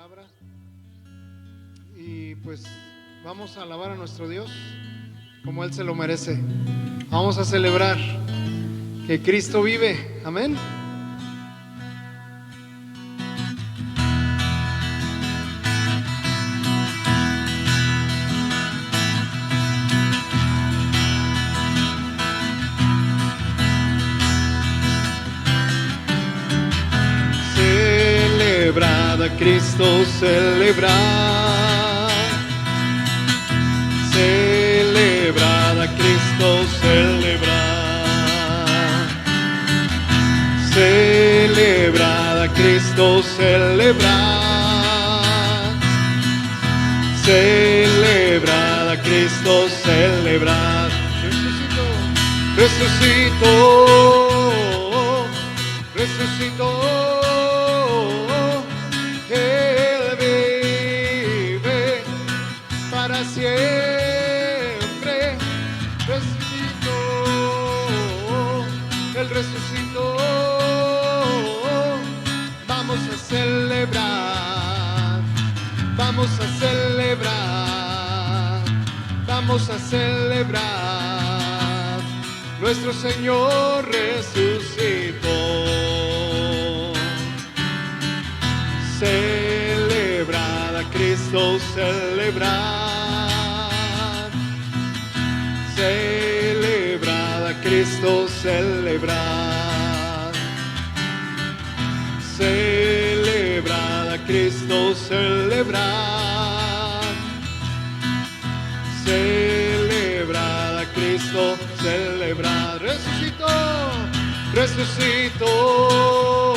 palabra y pues vamos a alabar a nuestro Dios como Él se lo merece. Vamos a celebrar que Cristo vive. Amén. Celebrad a Cristo, celebrad. Celebrad a Cristo, celebrad. Celebrad a Cristo, celebrad. Celebrad a Cristo, celebrad. Resucitó, resucitó, resucitó. Él vive para siempre. Resucitó, Él resucitó. Vamos a celebrar, vamos a celebrar, vamos a celebrar. Nuestro Señor resucitó. Celebrad a Cristo, celebrad. Celebrad a Cristo, celebrad. Celebrad a Cristo, celebrad. Celebrad a Cristo, celebrad. Resucitó, resucitó,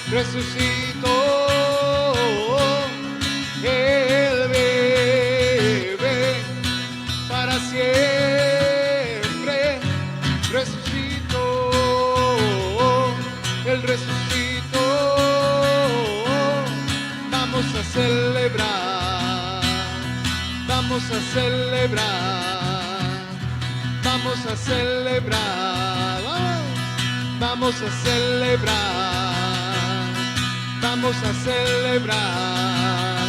resucitó. Él vive para siempre. Resucitó, Él resucitó. Vamos a celebrar, vamos a celebrar, vamos a celebrar, vamos a celebrar, vamos a celebrar.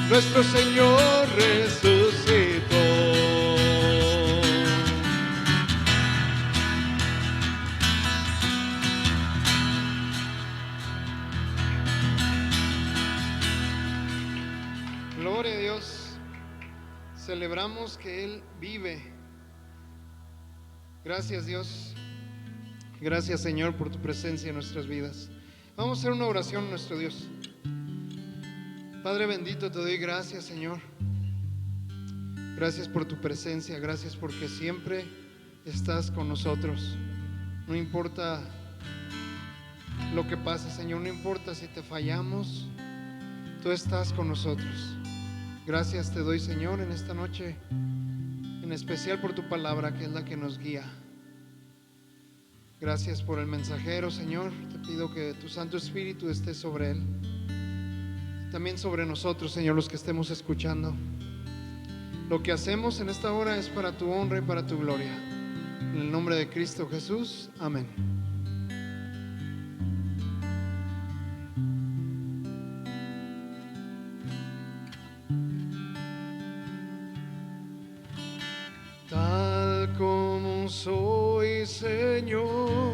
Nuestro Señor resucitó. Gloria a Dios. Celebramos que Él vive. Gracias, Dios. Gracias, Señor, por tu presencia en nuestras vidas. Vamos a hacer una oración a nuestro Dios. Padre bendito, te doy gracias, Señor. Gracias por tu presencia. Gracias porque siempre estás con nosotros. No importa lo que pase, Señor. No importa si te fallamos. Tú estás con nosotros. Gracias te doy, Señor, en esta noche, en especial por tu palabra, que es la que nos guía. Gracias por el mensajero, Señor. Te pido que tu Santo Espíritu esté sobre él, también sobre nosotros, Señor, los que estemos escuchando. Lo que hacemos en esta hora es para tu honra y para tu gloria. En el nombre de Cristo Jesús, amén. Tal como soy, Señor,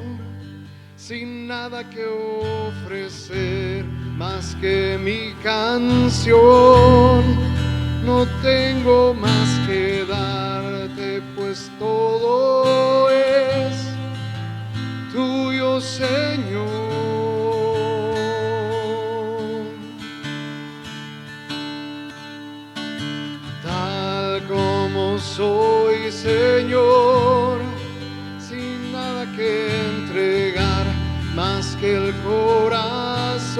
sin nada que ofrecer más que mi canción, no tengo más que darte, pues todo es tuyo, Señor. Tal como soy, Señor, sin nada que entregar más que el corazón,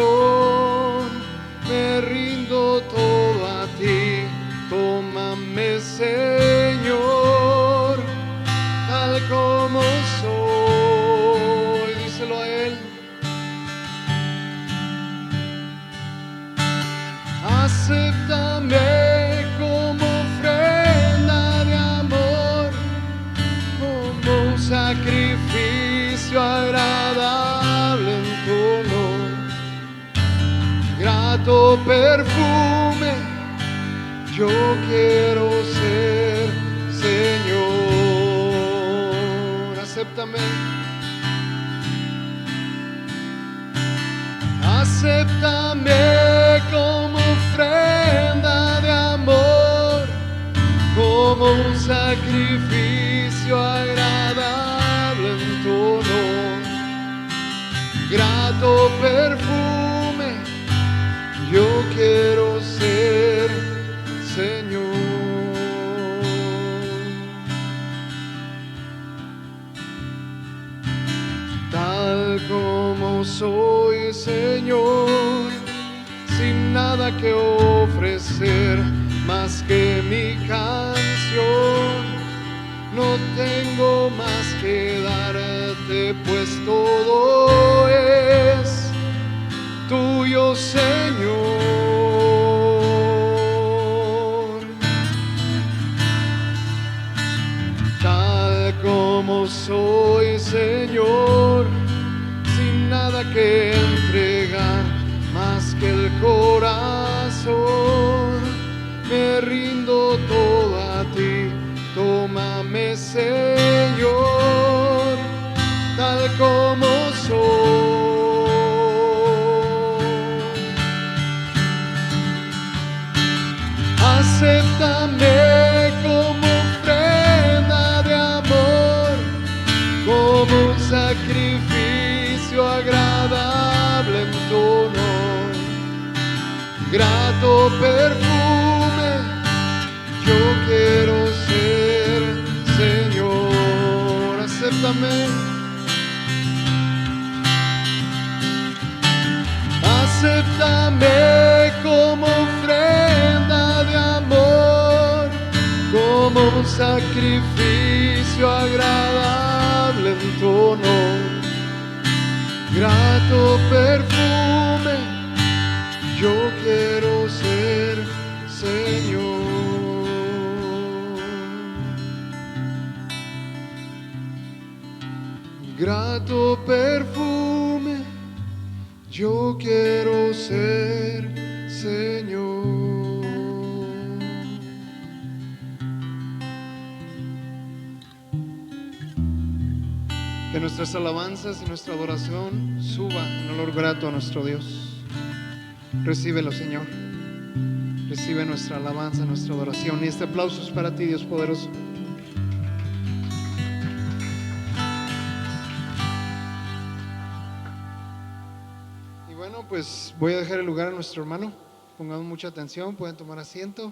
me rindo todo a ti. Tómame, Señor, tal como soy. Díselo a Él. Acéptame como ofrenda de amor, como un sacrificio agradable en tu honor. Gracias grato perfume, yo quiero ser, Señor. Acéptame. Acéptame como ofrenda de amor, como un sacrificio agradable en tu honor. Grato perfume, yo quiero ser, Señor. Tal como soy, Señor, sin nada que ofrecer más que mi canción, no tengo más que darte, pues todo es tuyo, Señor. Tal como soy, Señor, sin nada que entregar más que el corazón, me rindo todo a ti. Tómame, Señor, tal como soy. Acéptame como ofrenda de amor, como un sacrificio agradable en tu honor. Grato perfume, yo quiero ser, Señor. Acéptame. Acéptame como ofrenda de amor, como un sacrificio agradable en tu honor. Grato perfume, yo quiero ser, Señor. Grato perfume, yo quiero ser, Señor. Que nuestras alabanzas y nuestra adoración suba en olor grato a nuestro Dios. Recíbelo, Señor. Recibe nuestra alabanza, nuestra adoración. Y este aplauso es para ti, Dios poderoso. Y bueno, pues voy a dejar el lugar a nuestro hermano. Pongamos mucha atención, pueden tomar asiento.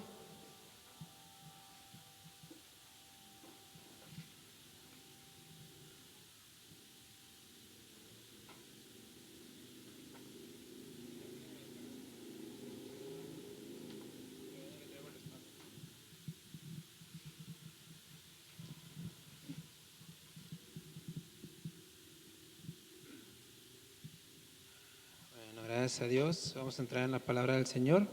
Gracias a Dios. Vamos a entrar en la palabra del Señor.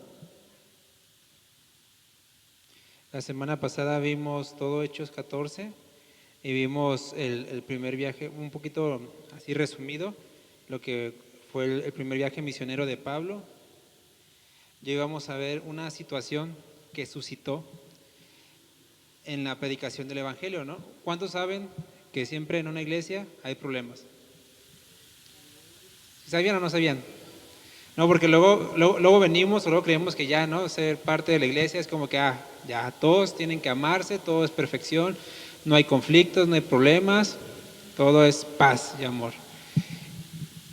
La semana pasada vimos todo Hechos 14 y vimos el primer viaje, un poquito así resumido, lo que fue el primer viaje misionero de Pablo. Llegamos a ver una situación que suscitó en la predicación del Evangelio, ¿no? ¿Cuántos saben que siempre en una iglesia hay problemas? ¿Sabían o no sabían? No, porque luego venimos o luego creemos que ya, ¿no? Ser parte de la iglesia es como que, ya todos tienen que amarse, todo es perfección, no hay conflictos, no hay problemas, todo es paz y amor.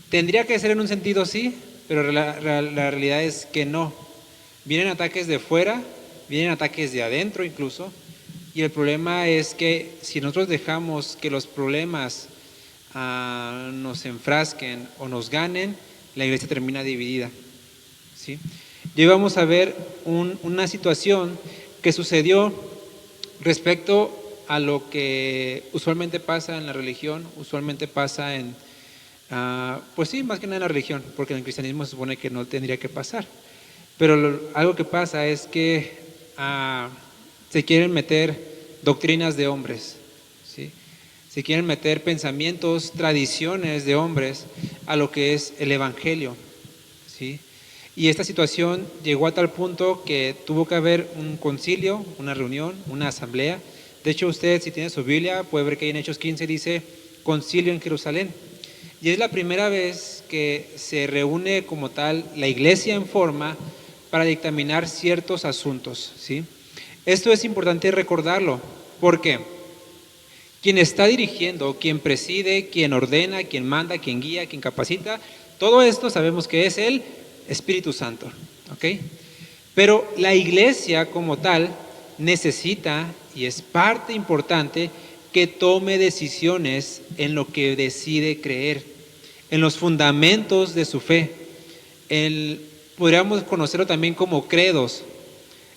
Tendría que ser en un sentido sí, pero la realidad es que no. Vienen ataques de fuera, vienen ataques de adentro incluso, y el problema es que si nosotros dejamos que los problemas nos enfrasquen o nos ganen, la iglesia termina dividida, ¿sí? Llegamos a ver una situación que sucedió respecto a lo que usualmente pasa en la religión, usualmente pasa en, pues sí, más que nada en la religión, porque en el cristianismo se supone que no tendría que pasar. Pero algo que pasa es que se quieren meter doctrinas de hombres, ¿sí? Se quieren meter pensamientos, tradiciones de hombres a lo que es el Evangelio, ¿sí? Y esta situación llegó a tal punto que tuvo que haber un concilio, una reunión, una asamblea. De hecho, usted, si tiene su Biblia, puede ver que ahí en Hechos 15 dice concilio en Jerusalén. Y es la primera vez que se reúne como tal la iglesia en forma para dictaminar ciertos asuntos, ¿sí? Esto es importante recordarlo, porque quien está dirigiendo, quien preside, quien ordena, quien manda, quien guía, quien capacita, todo esto sabemos que es el Espíritu Santo, ¿ok? Pero la iglesia como tal necesita, y es parte importante, que tome decisiones en lo que decide creer, en los fundamentos de su fe. Podríamos conocerlo también como credos.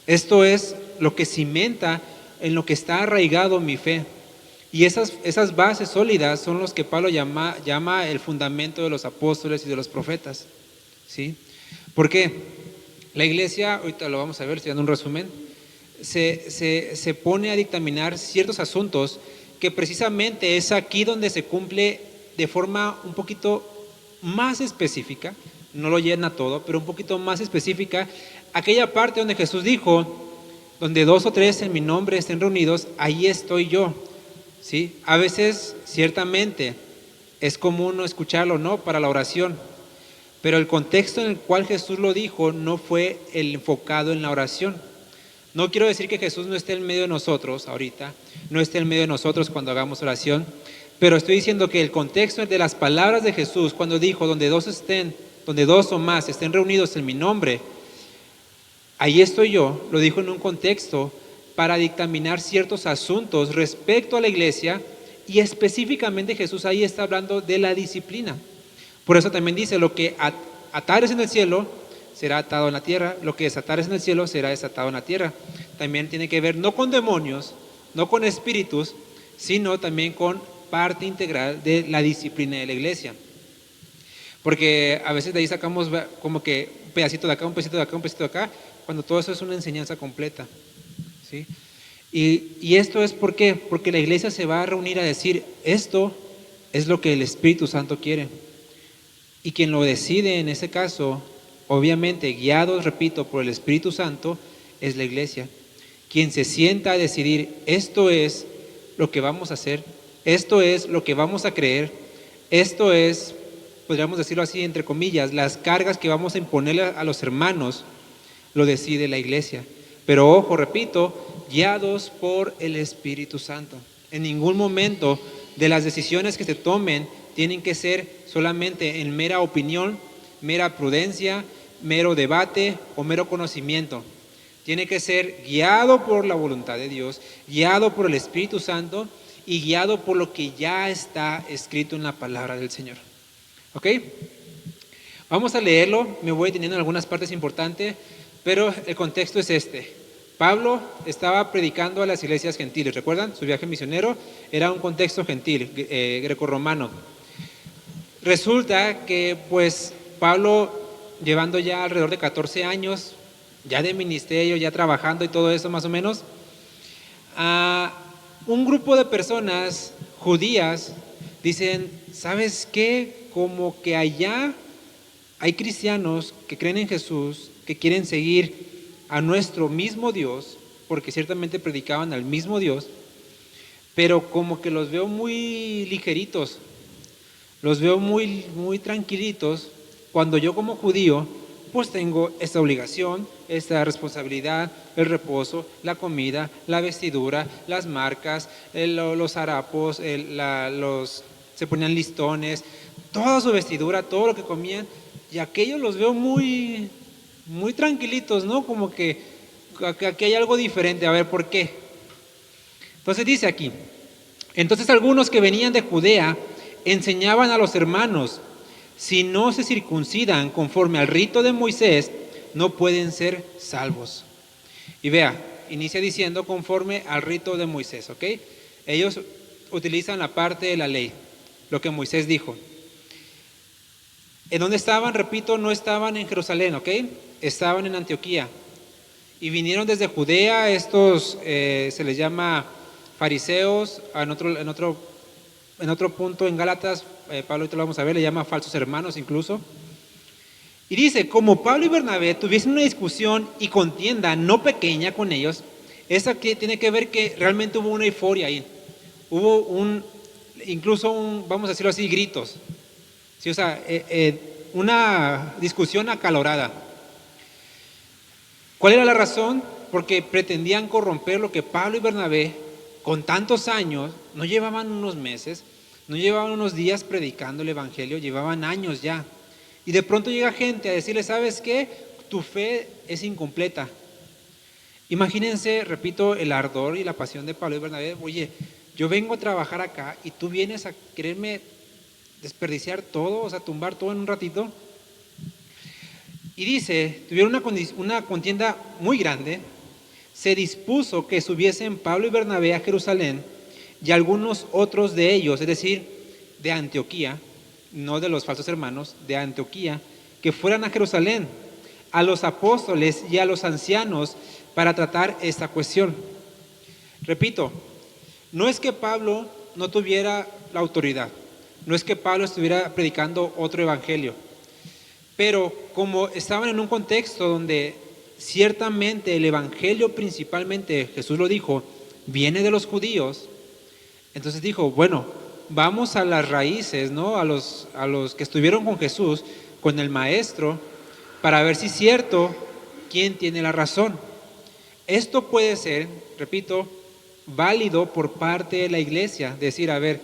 Esto es lo que cimenta en lo que está arraigado mi fe. Y esas bases sólidas son los que Pablo llama el fundamento de los apóstoles y de los profetas, ¿sí? ¿Por qué? La iglesia, ahorita lo vamos a ver, estoy dando un resumen, se pone a dictaminar ciertos asuntos que precisamente es aquí donde se cumple de forma un poquito más específica, no lo llena todo, pero un poquito más específica, aquella parte donde Jesús dijo, donde 2 o 3 en mi nombre estén reunidos, ahí estoy yo, ¿sí? A veces, ciertamente, es común no escucharlo, ¿no? Para la oración, pero el contexto en el cual Jesús lo dijo no fue el enfocado en la oración. No quiero decir que Jesús no esté en medio de nosotros ahorita, no esté en medio de nosotros cuando hagamos oración, pero estoy diciendo que el contexto de las palabras de Jesús cuando dijo, donde dos o más estén reunidos en mi nombre, ahí estoy yo, lo dijo en un contexto para dictaminar ciertos asuntos respecto a la iglesia, y específicamente Jesús ahí está hablando de la disciplina. Por eso también dice, lo que atares en el cielo será atado en la tierra, lo que desatares en el cielo será desatado en la tierra. También tiene que ver no con demonios, no con espíritus, sino también con parte integral de la disciplina de la iglesia. Porque a veces de ahí sacamos como que un pedacito de acá, un pedacito de acá, un pedacito de acá, cuando todo eso es una enseñanza completa, ¿sí? Y esto es ¿por qué? Porque la iglesia se va a reunir a decir, esto es lo que el Espíritu Santo quiere. Y quien lo decide en ese caso, obviamente guiados, repito, por el Espíritu Santo, es la iglesia. Quien se sienta a decidir, esto es lo que vamos a hacer, esto es lo que vamos a creer, esto es, podríamos decirlo así, entre comillas, las cargas que vamos a imponerle a los hermanos, lo decide la iglesia. Pero ojo, repito, guiados por el Espíritu Santo. En ningún momento de las decisiones que se tomen tienen que ser solamente en mera opinión, mera prudencia, mero debate o mero conocimiento. Tiene que ser guiado por la voluntad de Dios, guiado por el Espíritu Santo y guiado por lo que ya está escrito en la palabra del Señor. ¿Ok? Vamos a leerlo, me voy deteniendo en algunas partes importantes, pero el contexto es este. Pablo estaba predicando a las iglesias gentiles, ¿recuerdan? Su viaje misionero era un contexto gentil, grecorromano. Resulta que pues Pablo, llevando ya alrededor de 14 años, ya de ministerio, ya trabajando y todo eso más o menos, a un grupo de personas judías dicen, ¿sabes qué? Como que allá hay cristianos que creen en Jesús, que quieren seguir a nuestro mismo Dios, porque ciertamente predicaban al mismo Dios, pero como que los veo muy ligeritos, los veo muy, muy tranquilitos, cuando yo como judío, pues tengo esta obligación, esta responsabilidad, el reposo, la comida, la vestidura, las marcas, los harapos, se ponían listones, toda su vestidura, todo lo que comían, y aquellos los veo muy, muy tranquilitos, ¿no? Como que aquí hay algo diferente, a ver, ¿por qué? Entonces dice aquí, entonces algunos que venían de Judea enseñaban a los hermanos, si no se circuncidan conforme al rito de Moisés, no pueden ser salvos. Y vea, inicia diciendo conforme al rito de Moisés, ¿ok? Ellos utilizan la parte de la ley, lo que Moisés dijo. ¿En dónde estaban? Repito, no estaban en Jerusalén, ¿ok? Estaban en Antioquía. Y vinieron desde Judea, estos se les llama fariseos, en otro punto en Gálatas, Pablo ahorita lo vamos a ver, le llama falsos hermanos incluso. Y dice, como Pablo y Bernabé tuviesen una discusión y contienda no pequeña con ellos, esa que tiene que ver que realmente hubo una euforia ahí. Hubo incluso vamos a decirlo así, gritos. Sí, o sea, una discusión acalorada. ¿Cuál era la razón? Porque pretendían corromper lo que Pablo y Bernabé, con tantos años, no llevaban unos meses, no llevaban unos días predicando el evangelio, llevaban años ya. Y de pronto llega gente a decirle, ¿sabes qué? Tu fe es incompleta. Imagínense, repito, el ardor y la pasión de Pablo y Bernabé. Oye, yo vengo a trabajar acá y tú vienes a quererme desperdiciar todo, o sea, tumbar todo en un ratito. Y dice, tuvieron una contienda muy grande. Se dispuso que subiesen Pablo y Bernabé a Jerusalén y algunos otros de ellos, es decir, de Antioquía, no de los falsos hermanos, de Antioquía, que fueran a Jerusalén, a los apóstoles y a los ancianos para tratar esta cuestión. Repito, no es que Pablo no tuviera la autoridad, no es que Pablo estuviera predicando otro evangelio, pero como estaban en un contexto donde ciertamente el evangelio principalmente, Jesús lo dijo, viene de los judíos, entonces dijo, bueno, vamos a las raíces, ¿no? A los que estuvieron con Jesús, con el maestro, para ver si es cierto quién tiene la razón. Esto puede ser, repito, válido por parte de la iglesia, decir, a ver,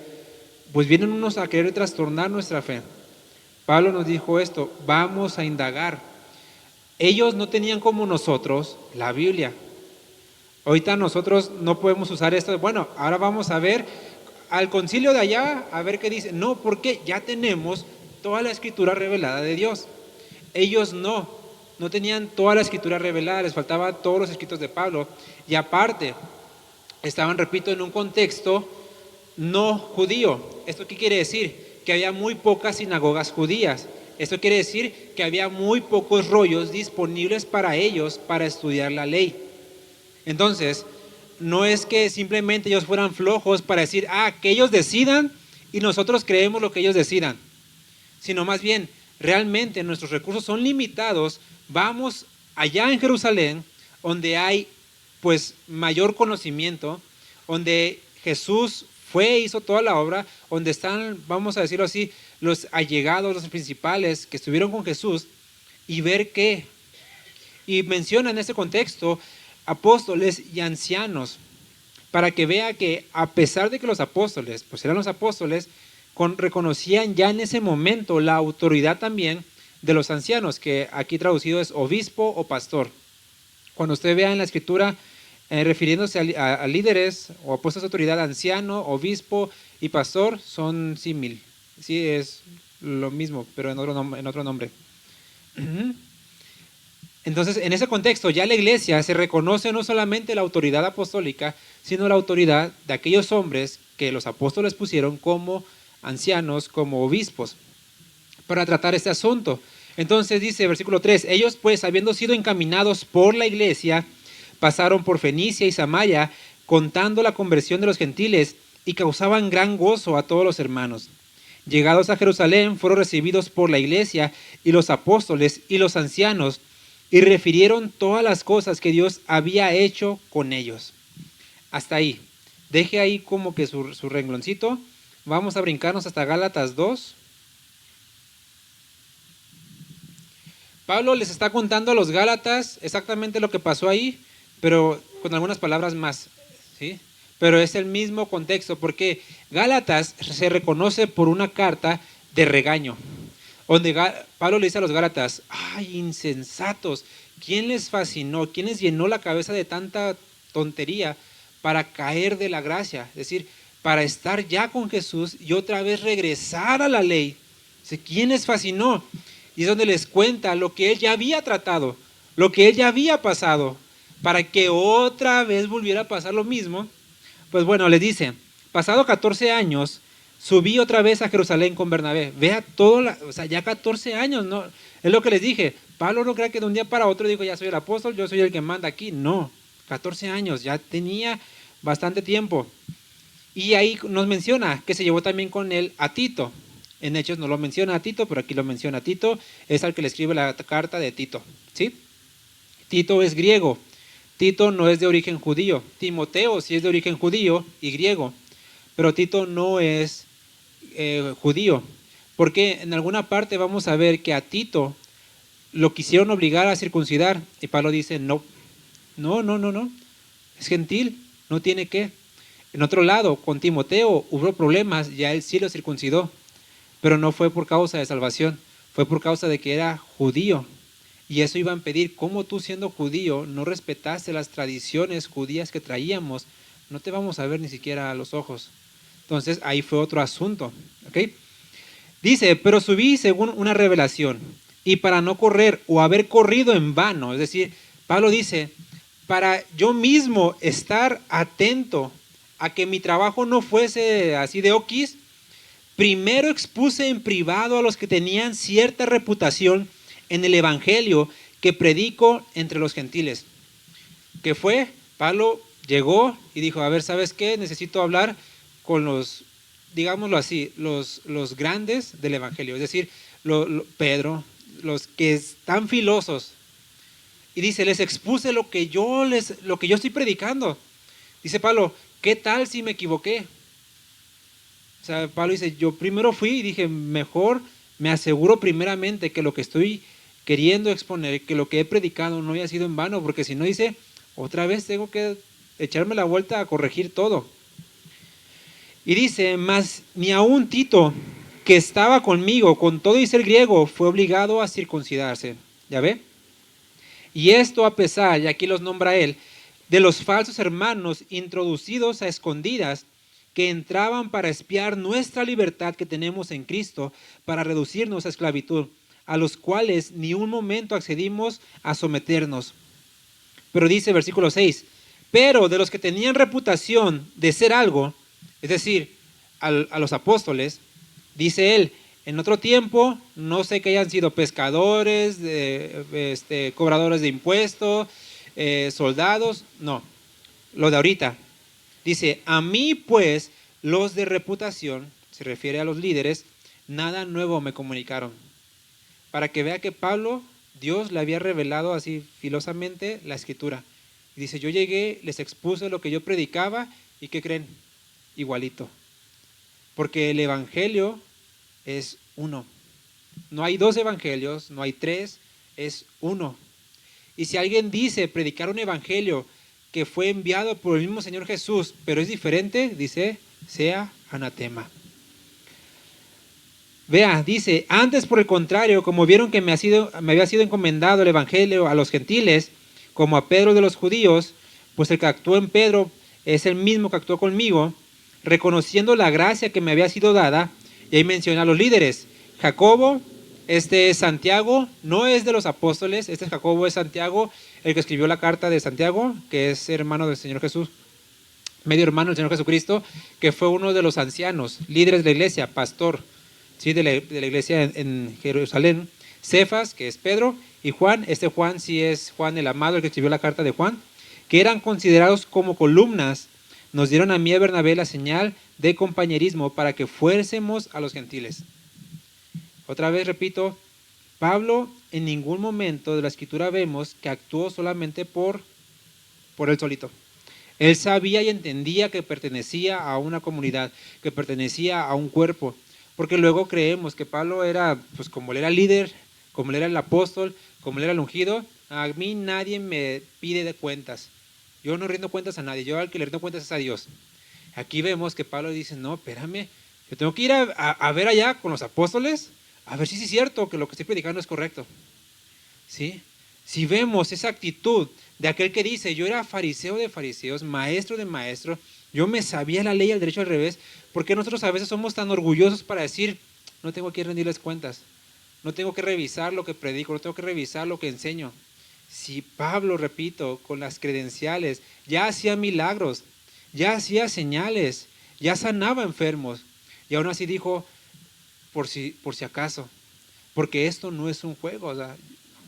pues vienen unos a querer trastornar nuestra fe. Pablo nos dijo esto, vamos a indagar. Ellos no tenían como nosotros la Biblia. Ahorita nosotros no podemos usar esto. Bueno, ahora vamos a ver al concilio de allá, a ver qué dice. No, porque ya tenemos toda la escritura revelada de Dios. Ellos no tenían toda la escritura revelada, les faltaban todos los escritos de Pablo. Y aparte, estaban, repito, en un contexto no judío. ¿Esto qué quiere decir? Que había muy pocas sinagogas judías. Esto quiere decir que había muy pocos rollos disponibles para ellos para estudiar la ley. Entonces, no es que simplemente ellos fueran flojos para decir, que ellos decidan y nosotros creemos lo que ellos decidan, sino más bien, realmente nuestros recursos son limitados. Vamos allá en Jerusalén, donde hay pues mayor conocimiento, donde Jesús hizo toda la obra, donde están, vamos a decirlo así, los allegados, los principales que estuvieron con Jesús, y ver qué. Y menciona en ese contexto apóstoles y ancianos, para que vea que a pesar de que los apóstoles, pues eran los apóstoles, reconocían ya en ese momento la autoridad también de los ancianos, que aquí traducido es obispo o pastor. Cuando usted vea en la escritura, refiriéndose a líderes o puestos de autoridad, anciano, obispo y pastor, son símil. Sí, es lo mismo, pero en otro nombre. Entonces, en ese contexto, ya la iglesia se reconoce no solamente la autoridad apostólica, sino la autoridad de aquellos hombres que los apóstoles pusieron como ancianos, como obispos, para tratar este asunto. Entonces dice, versículo 3, ellos pues, habiendo sido encaminados por la iglesia, pasaron por Fenicia y Samaria, contando la conversión de los gentiles, y causaban gran gozo a todos los hermanos. Llegados a Jerusalén, fueron recibidos por la iglesia y los apóstoles y los ancianos, y refirieron todas las cosas que Dios había hecho con ellos. Hasta ahí. Deje ahí como que su rengloncito. Vamos a brincarnos hasta Gálatas 2. Pablo les está contando a los Gálatas exactamente lo que pasó ahí, pero con algunas palabras más, ¿sí? Pero es el mismo contexto, porque Gálatas se reconoce por una carta de regaño, donde Pablo le dice a los Gálatas, ¡ay, insensatos! ¿Quién les fascinó? ¿Quién les llenó la cabeza de tanta tontería para caer de la gracia? Es decir, para estar ya con Jesús y otra vez regresar a la ley. ¿Quién les fascinó? Y es donde les cuenta lo que él ya había tratado, lo que él ya había pasado, para que otra vez volviera a pasar lo mismo. Pues bueno, les dice, pasado 14 años, subí otra vez a Jerusalén con Bernabé. Vea o sea, ya 14 años, ¿no? Es lo que les dije. Pablo no crea que de un día para otro dijo, ya soy el apóstol, yo soy el que manda aquí. No, 14 años, ya tenía bastante tiempo. Y ahí nos menciona que se llevó también con él a Tito. En Hechos no lo menciona a Tito, pero aquí lo menciona a Tito. Es al que le escribe la carta de Tito, ¿sí? Tito es griego. Tito no es de origen judío. Timoteo sí es de origen judío y griego, pero Tito no es judío. Porque en alguna parte vamos a ver que a Tito lo quisieron obligar a circuncidar y Pablo dice no, es gentil, no tiene que. En otro lado, con Timoteo hubo problemas, ya él sí lo circuncidó, pero no fue por causa de salvación, fue por causa de que era judío. Y eso iban a pedir, ¿cómo tú siendo judío no respetaste las tradiciones judías que traíamos? No te vamos a ver ni siquiera a los ojos. Entonces ahí fue otro asunto, ¿ok? Dice, pero subí según una revelación, y para no correr o haber corrido en vano, es decir, Pablo dice, para yo mismo estar atento a que mi trabajo no fuese así de oquis, primero expuse en privado a los que tenían cierta reputación en el evangelio que predico entre los gentiles. ¿Qué fue? Pablo llegó y dijo, a ver, ¿sabes qué? Necesito hablar con los, digámoslo así, los grandes del evangelio, es decir, Pedro, los que están filosos. Y dice, les expuse lo que yo estoy predicando. Dice Pablo, ¿qué tal si me equivoqué? O sea, Pablo dice, yo primero fui y dije, mejor me aseguro primeramente que lo que estoy queriendo exponer, que lo que he predicado no haya sido en vano, porque si no, dice, otra vez tengo que echarme la vuelta a corregir todo. Y dice, mas ni aun Tito, que estaba conmigo, con todo y ser griego, fue obligado a circuncidarse. ¿Ya ve? Y esto a pesar, y aquí los nombra él, de los falsos hermanos introducidos a escondidas, que entraban para espiar nuestra libertad que tenemos en Cristo, para reducirnos a esclavitud, a los cuales ni un momento accedimos a someternos. Pero dice versículo 6, pero de los que tenían reputación de ser algo, es decir, a los apóstoles, dice él, en otro tiempo, no sé que hayan sido pescadores, cobradores de impuestos, soldados, no, lo de ahorita. Dice, a mí pues los de reputación, se refiere a los líderes, nada nuevo me comunicaron. Para que vea que Pablo, Dios le había revelado así filosamente la escritura. Y dice, yo llegué, les expuse lo que yo predicaba y ¿qué creen? Igualito. Porque el evangelio es uno. No hay dos evangelios, no hay tres, es uno. Y si alguien dice predicar un evangelio que fue enviado por el mismo Señor Jesús, pero es diferente, dice, sea anatema. Vea, dice, antes por el contrario, como vieron que me había sido encomendado el evangelio a los gentiles, como a Pedro de los judíos, pues el que actuó en Pedro es el mismo que actuó conmigo, reconociendo la gracia que me había sido dada, y ahí menciona a los líderes. Jacobo, este es Santiago, no es de los apóstoles, este es Jacobo, es Santiago, el que escribió la carta de Santiago, que es hermano del Señor Jesús, medio hermano del Señor Jesucristo, que fue uno de los ancianos, líderes de la iglesia, pastor, ¿sí? de la iglesia en Jerusalén. Cefas, que es Pedro, y Juan, este Juan sí es Juan el amado, el que escribió la carta de Juan, que eran considerados como columnas, nos dieron a mí y a Bernabé la señal de compañerismo para que fuésemos a los gentiles. Otra vez repito, Pablo en ningún momento de la escritura vemos que actuó solamente por él solito. Él sabía y entendía que pertenecía a una comunidad, que pertenecía a un cuerpo, porque luego creemos que Pablo era, pues como él era líder, como él era el apóstol, como él era el ungido, a mí nadie me pide de cuentas. Yo no rindo cuentas a nadie, yo al que le rindo cuentas es a Dios. Aquí vemos que Pablo dice, no, espérame, yo tengo que ir a ver allá con los apóstoles, a ver si es cierto que lo que estoy predicando es correcto. ¿Sí? Si vemos esa actitud de aquel que dice, yo era fariseo de fariseos, maestro de maestros, yo me sabía la ley, el derecho al revés, porque nosotros a veces somos tan orgullosos para decir, no tengo que rendirles cuentas, no tengo que revisar lo que predico, no tengo que revisar lo que enseño. Si Pablo, repito, con las credenciales, ya hacía milagros, ya hacía señales, ya sanaba enfermos, y aún así dijo, por si acaso, porque esto no es un juego, o sea,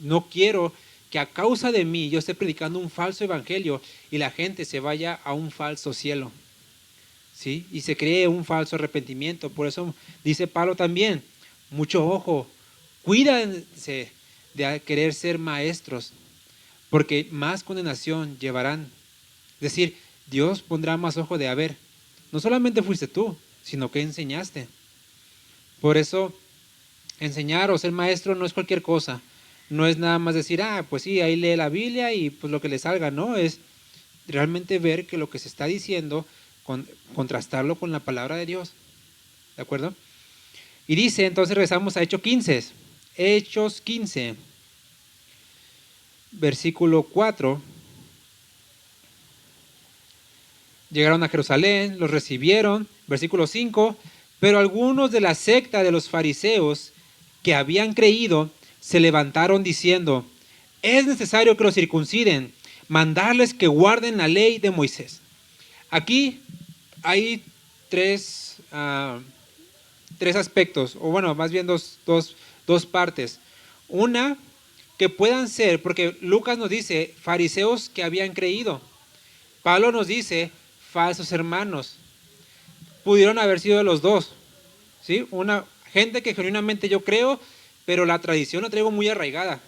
no quiero que a causa de mí yo esté predicando un falso evangelio y la gente se vaya a un falso cielo. ¿sí? Y se cree un falso arrepentimiento. Por eso dice Pablo también, mucho ojo, cuídense de querer ser maestros, porque más condenación llevarán. Es decir, Dios pondrá más ojo de haber. No solamente fuiste tú, sino que enseñaste. Por eso, enseñar o ser maestro no es cualquier cosa. No es nada más decir, pues sí, ahí lee la Biblia y pues lo que le salga. No, es realmente ver que lo que se está diciendo, contrastarlo con la palabra de Dios. ¿De acuerdo? Y dice, entonces regresamos a Hechos 15. Hechos 15, versículo 4. Llegaron a Jerusalén, los recibieron, versículo 5, pero algunos de la secta de los fariseos que habían creído se levantaron diciendo, es necesario que los circunciden, mandarles que guarden la ley de Moisés. Aquí hay tres aspectos, o bueno, más bien dos partes. Una, que puedan ser, porque Lucas nos dice, fariseos que habían creído. Pablo nos dice, falsos hermanos. Pudieron haber sido de los dos, ¿sí? Una gente que genuinamente yo creo, pero la tradición la traigo muy arraigada.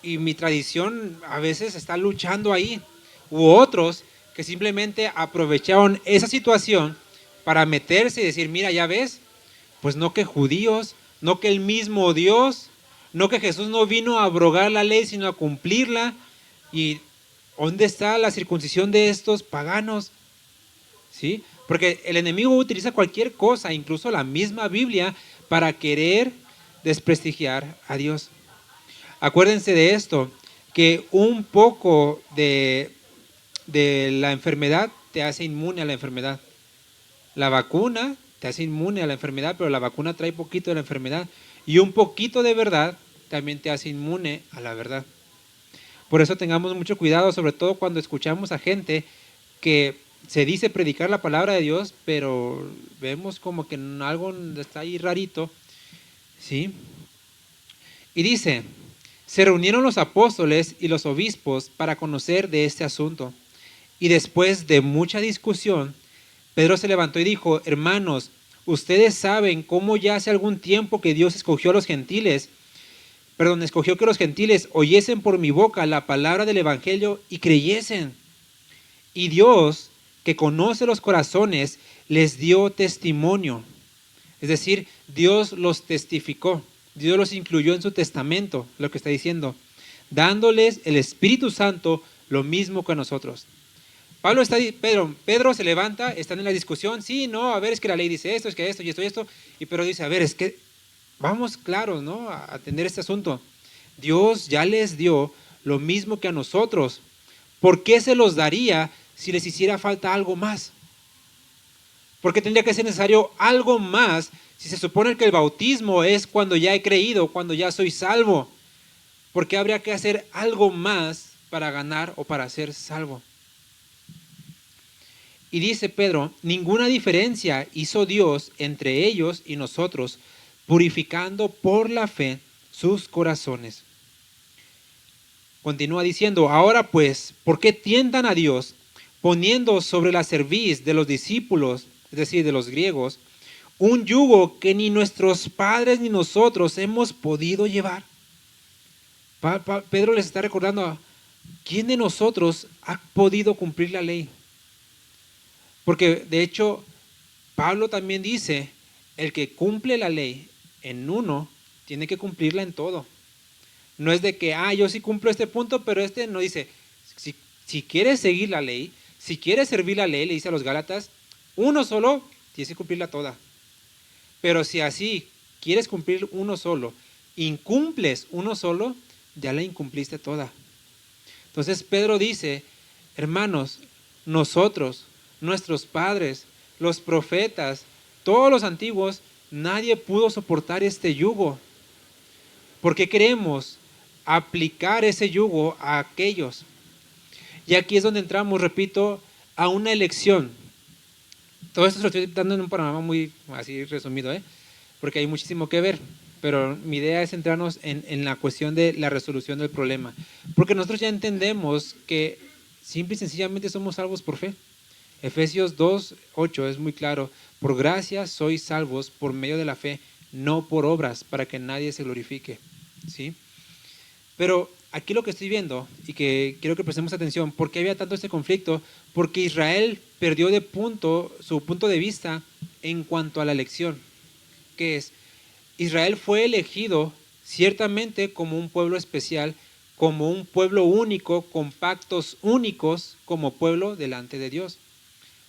Y mi tradición a veces está luchando ahí. U otros que simplemente aprovecharon esa situación para meterse y decir, mira, ya ves, pues no que judíos, no que el mismo Dios, no que Jesús no vino a abrogar la ley, sino a cumplirla. ¿Y dónde está la circuncisión de estos paganos? ¿Sí? Porque el enemigo utiliza cualquier cosa, incluso la misma Biblia, para querer desprestigiar a Dios. Acuérdense de esto, que un poco de la enfermedad te hace inmune a la enfermedad. La vacuna te hace inmune a la enfermedad, pero la vacuna trae poquito de la enfermedad. Y un poquito de verdad también te hace inmune a la verdad. Por eso tengamos mucho cuidado, sobre todo cuando escuchamos a gente que se dice predicar la palabra de Dios, pero vemos como que algo está ahí rarito, ¿sí? Y dice, se reunieron los apóstoles y los obispos para conocer de este asunto. Y después de mucha discusión, Pedro se levantó y dijo, hermanos, ustedes saben cómo ya hace algún tiempo que Dios escogió que los gentiles oyesen por mi boca la palabra del evangelio y creyesen. Y Dios, que conoce los corazones, les dio testimonio. Es decir, Dios los testificó. Dios los incluyó en su testamento, lo que está diciendo, dándoles el Espíritu Santo lo mismo que a nosotros. Pedro se levanta, están en la discusión, sí, no, a ver, es que la ley dice esto, es que esto y esto y esto, y Pedro dice, a ver, es que vamos claros, ¿no?, a atender este asunto. Dios ya les dio lo mismo que a nosotros. ¿Por qué se los daría si les hiciera falta algo más? ¿Por qué tendría que ser necesario algo más si se supone que el bautismo es cuando ya he creído, cuando ya soy salvo? ¿Por qué habría que hacer algo más para ganar o para ser salvo? Y dice Pedro, ninguna diferencia hizo Dios entre ellos y nosotros, purificando por la fe sus corazones. Continúa diciendo, ahora pues, ¿por qué tientan a Dios poniendo sobre la cerviz de los discípulos, es decir, de los griegos, un yugo que ni nuestros padres ni nosotros hemos podido llevar? Pedro les está recordando, ¿quién de nosotros ha podido cumplir la ley? Porque de hecho, Pablo también dice, el que cumple la ley en uno, tiene que cumplirla en todo. No es de que, yo sí cumplo este punto, pero este no. Dice, si quieres seguir la ley, si quieres servir la ley, le dice a los Gálatas, uno solo, tienes que cumplirla toda. Pero si así quieres cumplir uno solo, incumples uno solo, ya la incumpliste toda. Entonces Pedro dice, hermanos, nosotros, nuestros padres, los profetas, todos los antiguos, nadie pudo soportar este yugo. ¿Por qué queremos aplicar ese yugo a aquellos? Y aquí es donde entramos, repito, a una elección. Todo esto se lo estoy dando en un panorama muy así resumido, porque hay muchísimo que ver, pero mi idea es centrarnos en la cuestión de la resolución del problema, porque nosotros ya entendemos que simple y sencillamente somos salvos por fe, Efesios 2:8 es muy claro. Por gracia sois salvos por medio de la fe, no por obras, para que nadie se glorifique. ¿Sí? Pero aquí lo que estoy viendo, y que quiero que prestemos atención, ¿por qué había tanto este conflicto? Porque Israel perdió su punto de vista en cuanto a la elección, que es, Israel fue elegido ciertamente como un pueblo especial, como un pueblo único, con pactos únicos como pueblo delante de Dios.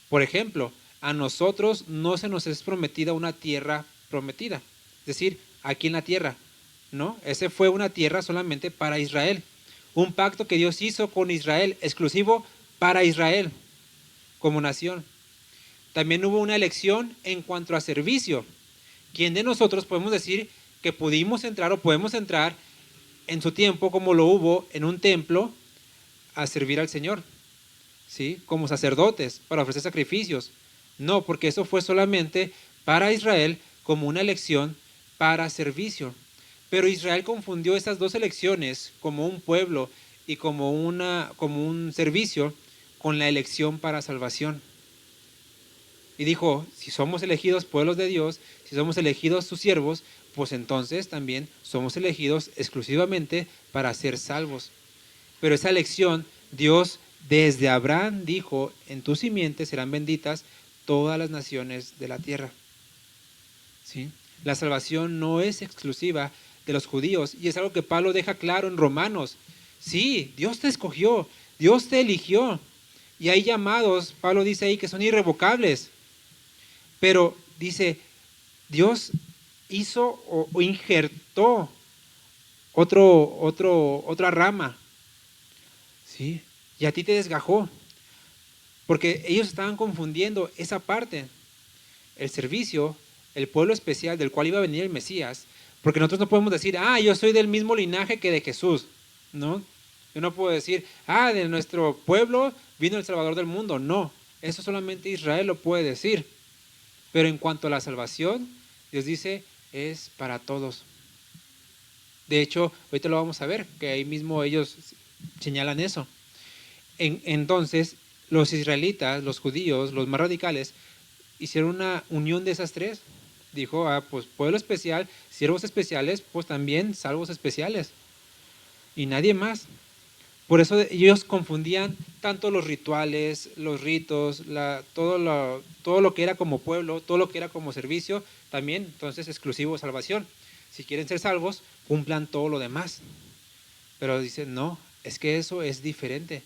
Por ejemplo, a nosotros no se nos es prometida una tierra prometida, es decir, aquí en la tierra, ¿no? Ese fue una tierra solamente para Israel, un pacto que Dios hizo con Israel, exclusivo para Israel como nación. También hubo una elección en cuanto a servicio. ¿Quién de nosotros podemos decir que pudimos entrar o podemos entrar en su tiempo, como lo hubo en un templo, a servir al Señor? ¿Sí? Como sacerdotes, para ofrecer sacrificios. No, porque eso fue solamente para Israel como una elección para servicio. Pero Israel confundió esas dos elecciones como un pueblo y como un servicio con la elección para salvación. Y dijo, si somos elegidos pueblos de Dios, si somos elegidos sus siervos, pues entonces también somos elegidos exclusivamente para ser salvos. Pero esa elección, Dios desde Abraham dijo, en tu simiente serán benditas todas las naciones de la tierra. ¿Sí? La salvación no es exclusiva de los judíos, y es algo que Pablo deja claro en Romanos. Sí, Dios te escogió, Dios te eligió, y hay llamados, Pablo dice ahí, que son irrevocables. Pero dice, Dios hizo o injertó otra rama, ¿sí? Y a ti te desgajó, porque ellos estaban confundiendo esa parte, el servicio, el pueblo especial del cual iba a venir el Mesías, porque nosotros no podemos decir, yo soy del mismo linaje que de Jesús, ¿no? Yo no puedo decir, de nuestro pueblo vino el Salvador del mundo, no, eso solamente Israel lo puede decir. Pero en cuanto a la salvación, Dios dice, es para todos. De hecho, ahorita lo vamos a ver, que ahí mismo ellos señalan eso. Entonces, los israelitas, los judíos, los más radicales, hicieron una unión de esas tres. Dijo, pues pueblo especial, siervos especiales, pues también salvos especiales. Y nadie más. Por eso ellos confundían tanto los rituales, los ritos, todo lo que era como pueblo, todo lo que era como servicio, también entonces exclusivo salvación. Si quieren ser salvos, cumplan todo lo demás. Pero dicen, no, es que eso es diferente.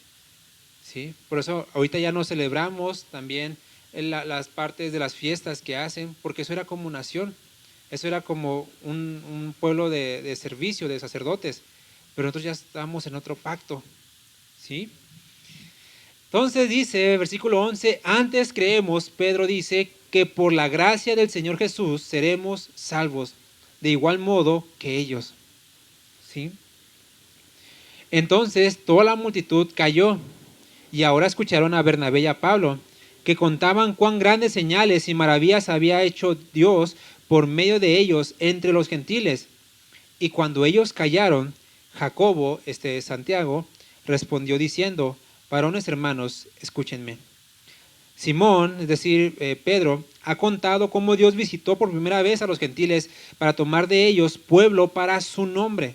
¿Sí? Por eso ahorita ya no celebramos también las partes de las fiestas que hacen, porque eso era como nación, eso era como un pueblo de servicio, de sacerdotes. Pero nosotros ya estamos en otro pacto, ¿sí? Entonces dice, versículo 11, antes creemos, Pedro dice, que por la gracia del Señor Jesús seremos salvos, de igual modo que ellos, ¿sí? Entonces toda la multitud cayó, y ahora escucharon a Bernabé y a Pablo, que contaban cuán grandes señales y maravillas había hecho Dios por medio de ellos entre los gentiles. Y cuando ellos callaron, Jacobo, Santiago, respondió diciendo, varones hermanos, escúchenme. Simón, es decir, Pedro, ha contado cómo Dios visitó por primera vez a los gentiles para tomar de ellos pueblo para su nombre.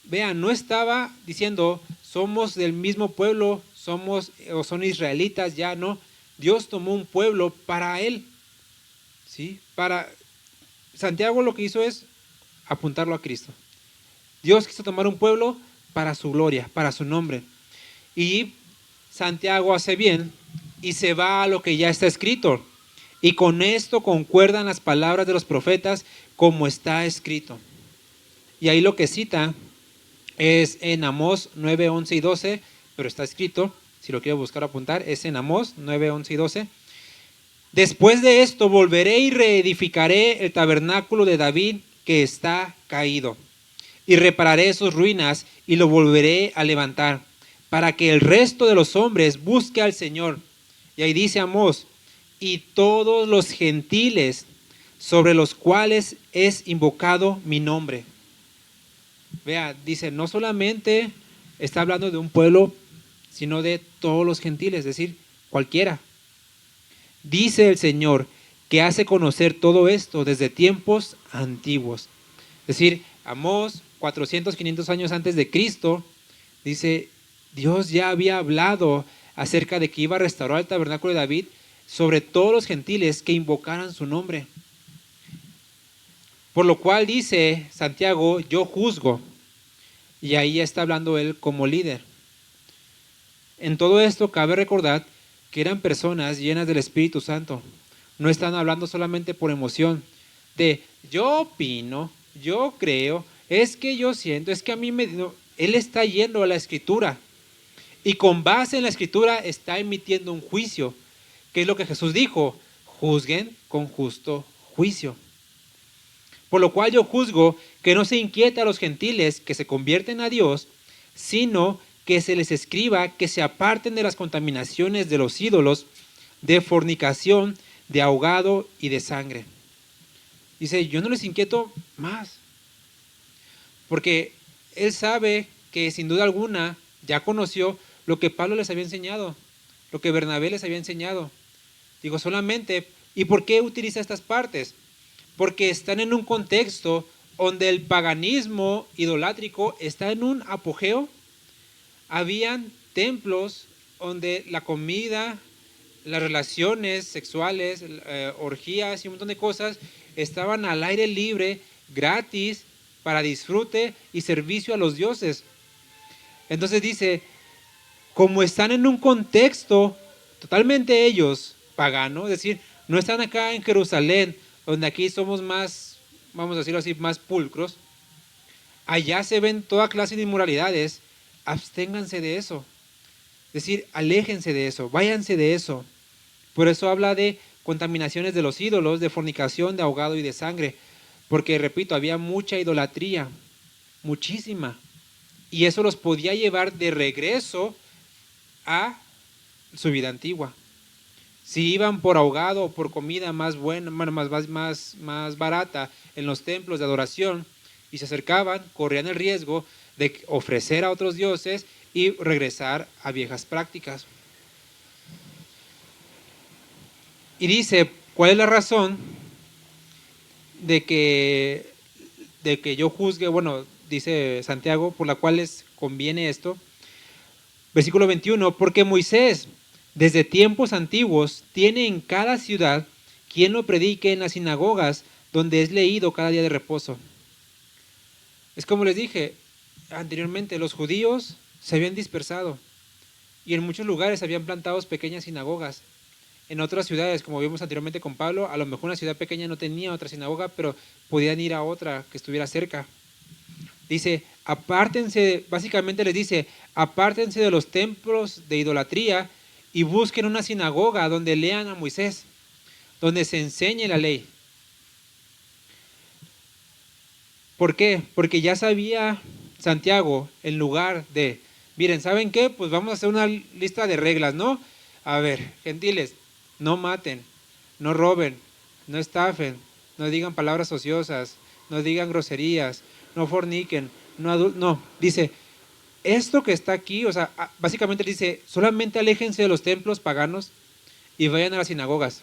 Vean, no estaba diciendo, somos del mismo pueblo, son israelitas, ya no. Dios tomó un pueblo para él. ¿Sí? Para Santiago lo que hizo es apuntarlo a Cristo. Dios quiso tomar un pueblo para su gloria, para su nombre. Y Santiago hace bien y se va a lo que ya está escrito. Y con esto concuerdan las palabras de los profetas como está escrito. Y ahí lo que cita es en Amós 9, 11 y 12, pero está escrito, si lo quiero buscar o apuntar, es en Amós 9, 11 y 12. Después de esto volveré y reedificaré el tabernáculo de David que está caído, y repararé sus ruinas y lo volveré a levantar, para que el resto de los hombres busque al Señor. Y ahí dice Amós, y todos los gentiles sobre los cuales es invocado mi nombre. Vea, dice, no solamente está hablando de un pueblo, sino de todos los gentiles, es decir, cualquiera. dice el Señor, que hace conocer todo esto desde tiempos antiguos. Es decir, Amós, 400, 500 años antes de Cristo, dice, Dios ya había hablado acerca de que iba a restaurar el tabernáculo de David sobre todos los gentiles que invocaran su nombre. Por lo cual dice Santiago, yo juzgo. Y ahí ya está hablando él como líder. En todo esto cabe recordar que eran personas llenas del Espíritu Santo. No están hablando solamente por emoción, de yo opino, yo creo, es que yo siento, es que a mí me... No, él está yendo a la Escritura y con base en la Escritura está emitiendo un juicio, que es lo que Jesús dijo, juzguen con justo juicio. Por lo cual yo juzgo que no se inquieta a los gentiles que se convierten a Dios, sino que se les escriba que se aparten de las contaminaciones de los ídolos, de fornicación, de ahogado y de sangre. Dice, yo no les inquieto más, porque él sabe que sin duda alguna ya conoció lo que Pablo les había enseñado, lo que Bernabé les había enseñado. Digo, solamente, ¿y por qué utiliza estas partes? Porque están en un contexto donde el paganismo idolátrico está en un apogeo. Habían templos donde la comida, las relaciones sexuales, orgías y un montón de cosas estaban al aire libre, gratis, para disfrute y servicio a los dioses. Entonces dice, como están en un contexto totalmente ellos pagano, es decir, no están acá en Jerusalén, donde aquí somos más, vamos a decirlo así, más pulcros, allá se ven toda clase de inmoralidades, absténganse de eso. Es decir, aléjense de eso, váyanse de eso. Por eso habla de contaminaciones de los ídolos, de fornicación, de ahogado y de sangre. Porque, repito, había mucha idolatría, muchísima. Y eso los podía llevar de regreso a su vida antigua. Si iban por ahogado o por comida más buena, más barata en los templos de adoración y se acercaban, corrían el riesgo de ofrecer a otros dioses y regresar a viejas prácticas. Y dice, ¿cuál es la razón de que yo juzgue? Bueno, dice Santiago, por la cual les conviene esto. Versículo 21, porque Moisés, desde tiempos antiguos, tiene en cada ciudad quien lo predique en las sinagogas, donde es leído cada día de reposo. Es como les dije anteriormente, los judíos se habían dispersado y en muchos lugares habían plantado pequeñas sinagogas. En otras ciudades, como vimos anteriormente con Pablo, a lo mejor una ciudad pequeña no tenía otra sinagoga, pero podían ir a otra que estuviera cerca. Dice, apártense, básicamente les dice, apártense de los templos de idolatría y busquen una sinagoga donde lean a Moisés, donde se enseñe la ley. ¿Por qué? Porque ya sabía Santiago, en lugar de, miren, ¿saben qué? Pues vamos a hacer una lista de reglas, ¿no? A ver, gentiles, no maten, no roben, no estafen, no digan palabras ociosas, no digan groserías, no forniquen, no, dice, esto que está aquí, o sea, básicamente dice, solamente aléjense de los templos paganos y vayan a las sinagogas,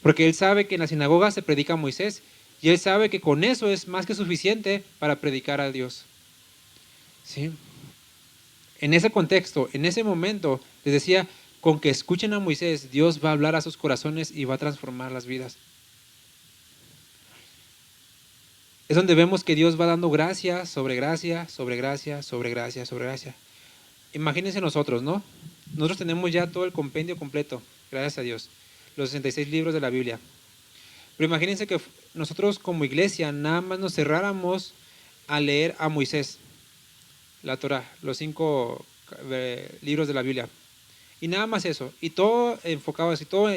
porque él sabe que en las sinagogas se predica a Moisés y él sabe que con eso es más que suficiente para predicar a Dios. ¿Sí? En ese contexto, en ese momento, les decía, con que escuchen a Moisés, Dios va a hablar a sus corazones y va a transformar las vidas. Es donde vemos que Dios va dando gracia, sobre gracia, sobre gracia, sobre gracia, sobre gracia. Imagínense nosotros, ¿no? Nosotros tenemos ya todo el compendio completo, gracias a Dios, los 66 libros de la Biblia. Pero imagínense que nosotros como iglesia nada más nos cerráramos a leer a Moisés, la Torah, los 5 libros de la Biblia. Y nada más eso, y todo enfocado así, todo,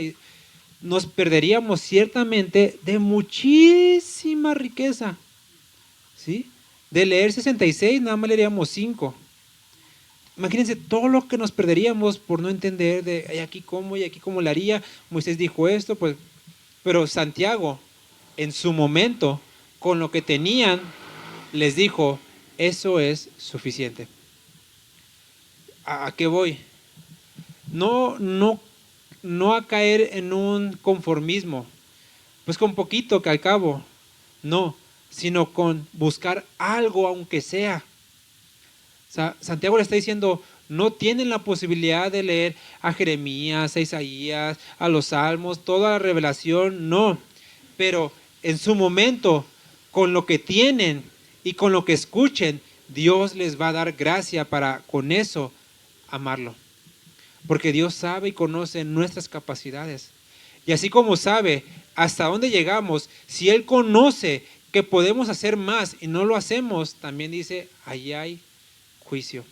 nos perderíamos ciertamente de muchísima riqueza, ¿sí? De leer 66, nada más leeríamos 5. Imagínense todo lo que nos perderíamos por no entender de ¿y aquí cómo le haría? Moisés dijo esto, pues, pero Santiago, en su momento, con lo que tenían, les dijo, eso es suficiente. ¿A qué voy? No no a caer en un conformismo, pues con poquito que al cabo, no, sino con buscar algo aunque sea. O sea, Santiago le está diciendo, no tienen la posibilidad de leer a Jeremías, a Isaías, a los Salmos, toda la revelación, no. Pero en su momento, con lo que tienen y con lo que escuchen, Dios les va a dar gracia para con eso amarlo. Porque Dios sabe y conoce nuestras capacidades. Y así como sabe hasta dónde llegamos, si Él conoce que podemos hacer más y no lo hacemos, también dice, ahí hay juicio.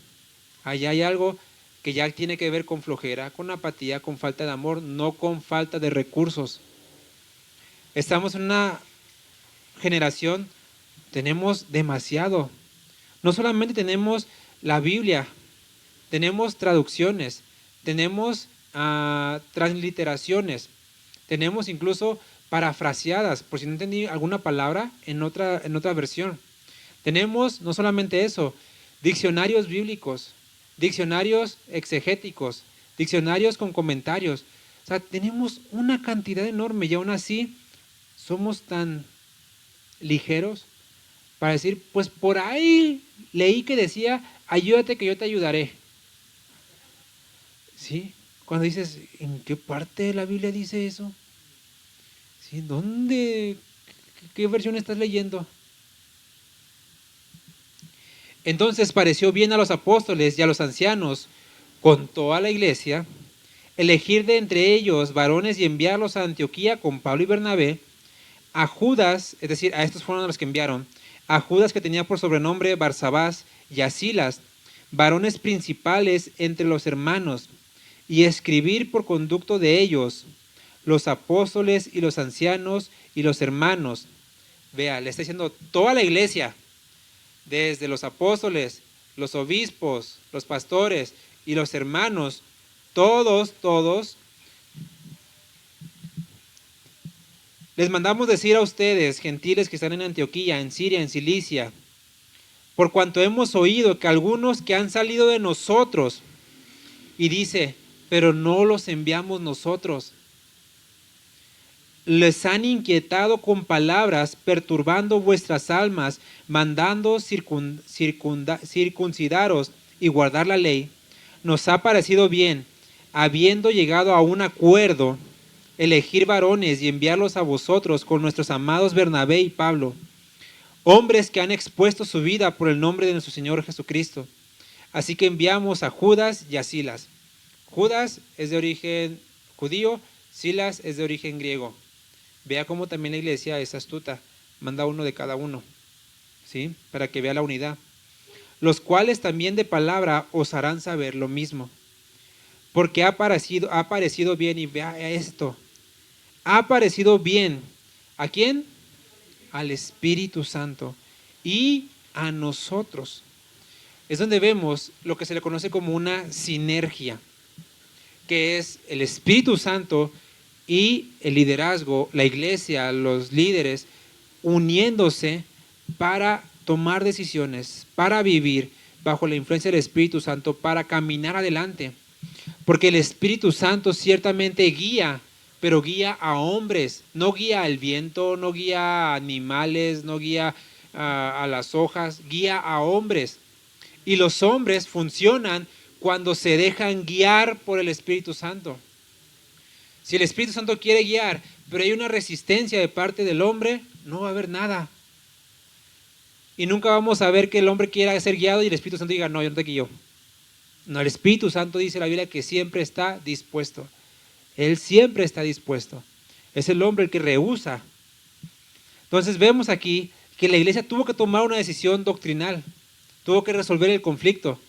Allá hay algo que ya tiene que ver con flojera, con apatía, con falta de amor, no con falta de recursos. Estamos en una generación, tenemos demasiado. No solamente tenemos la Biblia, tenemos traducciones, tenemos transliteraciones, tenemos incluso parafraseadas, por si no entendí alguna palabra en otra versión. Tenemos no solamente eso, diccionarios bíblicos, diccionarios exegéticos, diccionarios con comentarios. O sea, tenemos una cantidad enorme y aún así somos tan ligeros para decir, pues por ahí leí que decía, ayúdate que yo te ayudaré. ¿Sí? Cuando dices, ¿en qué parte de la Biblia dice eso? ¿Sí? ¿Dónde? ¿Qué versión estás leyendo? Entonces pareció bien a los apóstoles y a los ancianos, con toda la iglesia, elegir de entre ellos varones y enviarlos a Antioquía con Pablo y Bernabé, a Judas, es decir, a estos fueron los que enviaron, a Judas que tenía por sobrenombre Barsabás y a Silas, varones principales entre los hermanos, y escribir por conducto de ellos, los apóstoles y los ancianos y los hermanos. Vea, le está diciendo toda la iglesia, desde los apóstoles, los obispos, los pastores y los hermanos, todos, les mandamos decir a ustedes, gentiles que están en Antioquía, en Siria, en Cilicia, por cuanto hemos oído que algunos que han salido de nosotros, y dice, pero no los enviamos nosotros, les han inquietado con palabras, perturbando vuestras almas, mandando circuncidaros y guardar la ley, nos ha parecido bien, habiendo llegado a un acuerdo, elegir varones y enviarlos a vosotros con nuestros amados Bernabé y Pablo, hombres que han expuesto su vida por el nombre de nuestro Señor Jesucristo. Así que enviamos a Judas y a Silas. Judas es de origen judío, Silas es de origen griego. Vea cómo también la iglesia es astuta, manda uno de cada uno, ¿sí? Para que vea la unidad. Los cuales también de palabra os harán saber lo mismo. Porque ha parecido bien, y vea esto, ha parecido bien, ¿a quién? Al Espíritu Santo y a nosotros. Es donde vemos lo que se le conoce como una sinergia, que es el Espíritu Santo y el liderazgo, la iglesia, los líderes, uniéndose para tomar decisiones, para vivir bajo la influencia del Espíritu Santo, para caminar adelante. Porque el Espíritu Santo ciertamente guía, pero guía a hombres, no guía al viento, no guía a animales, no guía a las hojas, guía a hombres. Y los hombres funcionan cuando se dejan guiar por el Espíritu Santo. Si el Espíritu Santo quiere guiar, pero hay una resistencia de parte del hombre, no va a haber nada. Y nunca vamos a ver que el hombre quiera ser guiado y el Espíritu Santo diga, no, yo no te guío. No, el Espíritu Santo dice la Biblia que siempre está dispuesto. Él siempre está dispuesto. Es el hombre el que rehúsa. Entonces vemos aquí que la iglesia tuvo que tomar una decisión doctrinal. Tuvo que resolver el conflicto.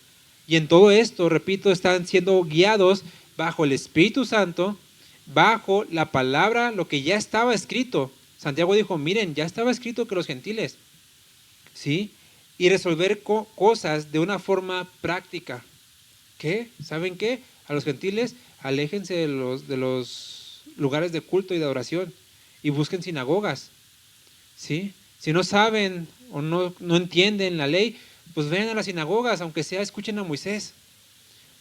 Y en todo esto, repito, están siendo guiados bajo el Espíritu Santo, bajo la palabra, lo que ya estaba escrito. Santiago dijo, miren, ya estaba escrito que los gentiles, ¿sí? Y resolver cosas de una forma práctica. ¿Qué? ¿Saben qué? A los gentiles, aléjense de los lugares de culto y de adoración y busquen sinagogas, ¿sí? Si no saben o no entienden la ley, pues vayan a las sinagogas, aunque sea escuchen a Moisés,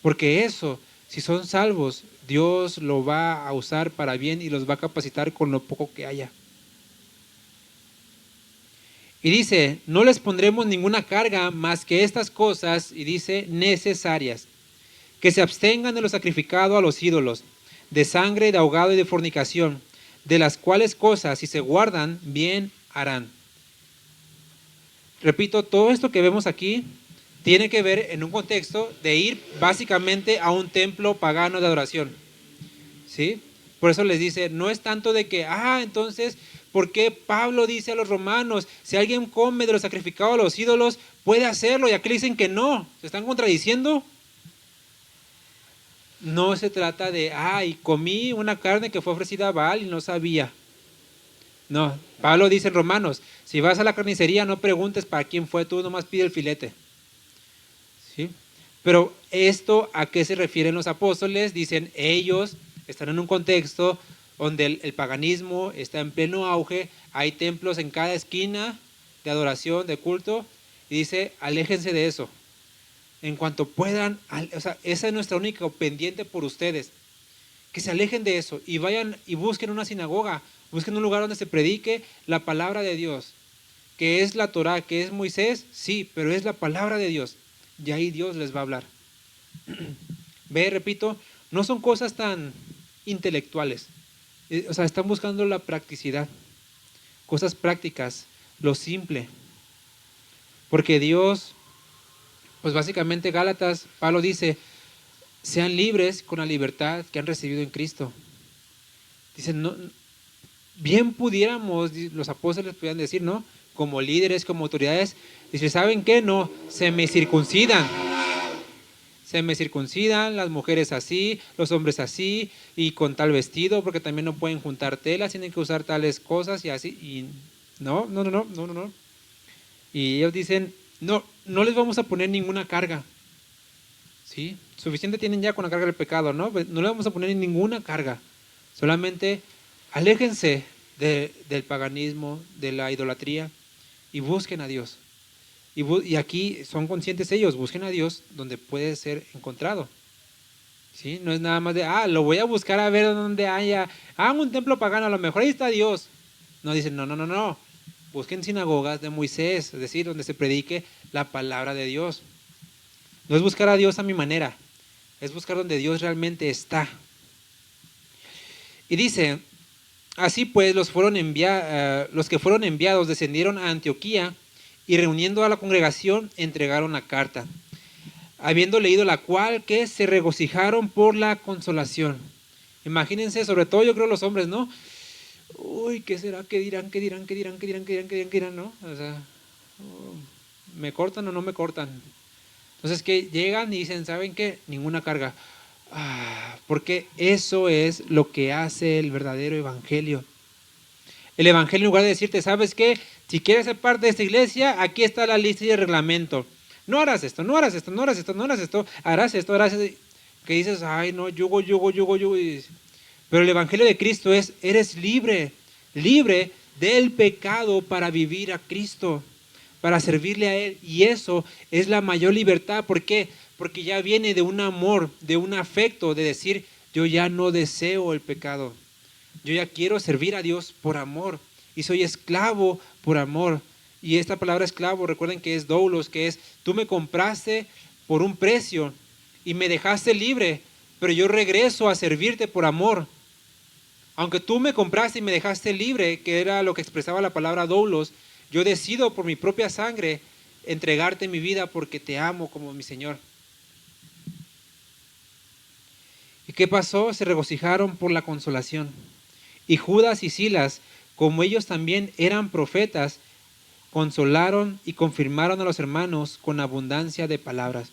porque eso Si son salvos, Dios lo va a usar para bien y los va a capacitar con lo poco que haya. Y dice, no les pondremos ninguna carga más que estas cosas, y dice, necesarias. Que se abstengan de lo sacrificado a los ídolos, de sangre, de ahogado y de fornicación, de las cuales cosas, si se guardan, bien harán. Repito, todo esto que vemos aquí tiene que ver en un contexto de ir básicamente a un templo pagano de adoración. ¿Sí? Por eso les dice, no es tanto de que, entonces, ¿por qué Pablo dice a los romanos, si alguien come de lo sacrificado a los ídolos, puede hacerlo? Y aquí le dicen que no, ¿se están contradiciendo? No se trata de, comí una carne que fue ofrecida a Baal y no sabía. No, Pablo dice en Romanos, si vas a la carnicería no preguntes para quién fue, tú nomás pide el filete. ¿Sí? Pero esto, ¿a qué se refieren los apóstoles? Dicen, ellos están en un contexto donde el paganismo está en pleno auge, hay templos en cada esquina de adoración, de culto, y dice, aléjense de eso. En cuanto puedan, esa es nuestra única pendiente por ustedes, que se alejen de eso y vayan y busquen una sinagoga, busquen un lugar donde se predique la palabra de Dios, que es la Torá, que es Moisés, sí, pero es la palabra de Dios, y ahí Dios les va a hablar. Repito, no son cosas tan intelectuales, están buscando la practicidad, cosas prácticas, lo simple, porque Dios, pues básicamente Gálatas, Pablo dice, sean libres con la libertad que han recibido en Cristo. Dicen, no, bien pudiéramos, los apóstoles pudieran decir, ¿no? Como líderes, como autoridades, dice, ¿saben qué? No, se me circuncidan, las mujeres así, los hombres así, y con tal vestido, porque también no pueden juntar telas, tienen que usar tales cosas y así, y no. Y ellos dicen, no les vamos a poner ninguna carga, ¿sí? Suficiente tienen ya con la carga del pecado, ¿no? No le vamos a poner ninguna carga, solamente aléjense del paganismo, de la idolatría, y busquen a Dios. Y aquí son conscientes ellos, busquen a Dios donde puede ser encontrado. ¿Sí? No es nada más de, lo voy a buscar a ver dónde haya, un templo pagano, a lo mejor ahí está Dios. No, dicen, no. Busquen sinagogas de Moisés, es decir, donde se predique la palabra de Dios. No es buscar a Dios a mi manera, es buscar donde Dios realmente está. Y dice, así pues los que fueron enviados descendieron a Antioquía y reuniendo a la congregación entregaron la carta, habiendo leído la cual que se regocijaron por la consolación. Imagínense, sobre todo yo creo los hombres, ¿no? Uy, ¿qué será? ¿Qué dirán? ¿No? O sea, ¿me cortan o no me cortan? Entonces que llegan y dicen, ¿saben qué? Ninguna carga. Porque eso es lo que hace el verdadero evangelio. El evangelio, en lugar de decirte, ¿sabes qué? Si quieres ser parte de esta iglesia, aquí está la lista y el reglamento. No harás esto, harás esto. Que dices, no, yugo. Pero el evangelio de Cristo es, eres libre del pecado para vivir a Cristo, para servirle a Él. Y eso es la mayor libertad. ¿Por qué? Porque ya viene de un amor, de un afecto, de decir, yo ya no deseo el pecado. Yo ya quiero servir a Dios por amor y soy esclavo por amor. Y esta palabra esclavo, recuerden que es doulos, que es, tú me compraste por un precio y me dejaste libre, pero yo regreso a servirte por amor. Aunque tú me compraste y me dejaste libre, que era lo que expresaba la palabra doulos, yo decido por mi propia sangre entregarte mi vida porque te amo como mi Señor. ¿Y qué pasó? Se regocijaron por la consolación. Y Judas y Silas, como ellos también eran profetas, consolaron y confirmaron a los hermanos con abundancia de palabras.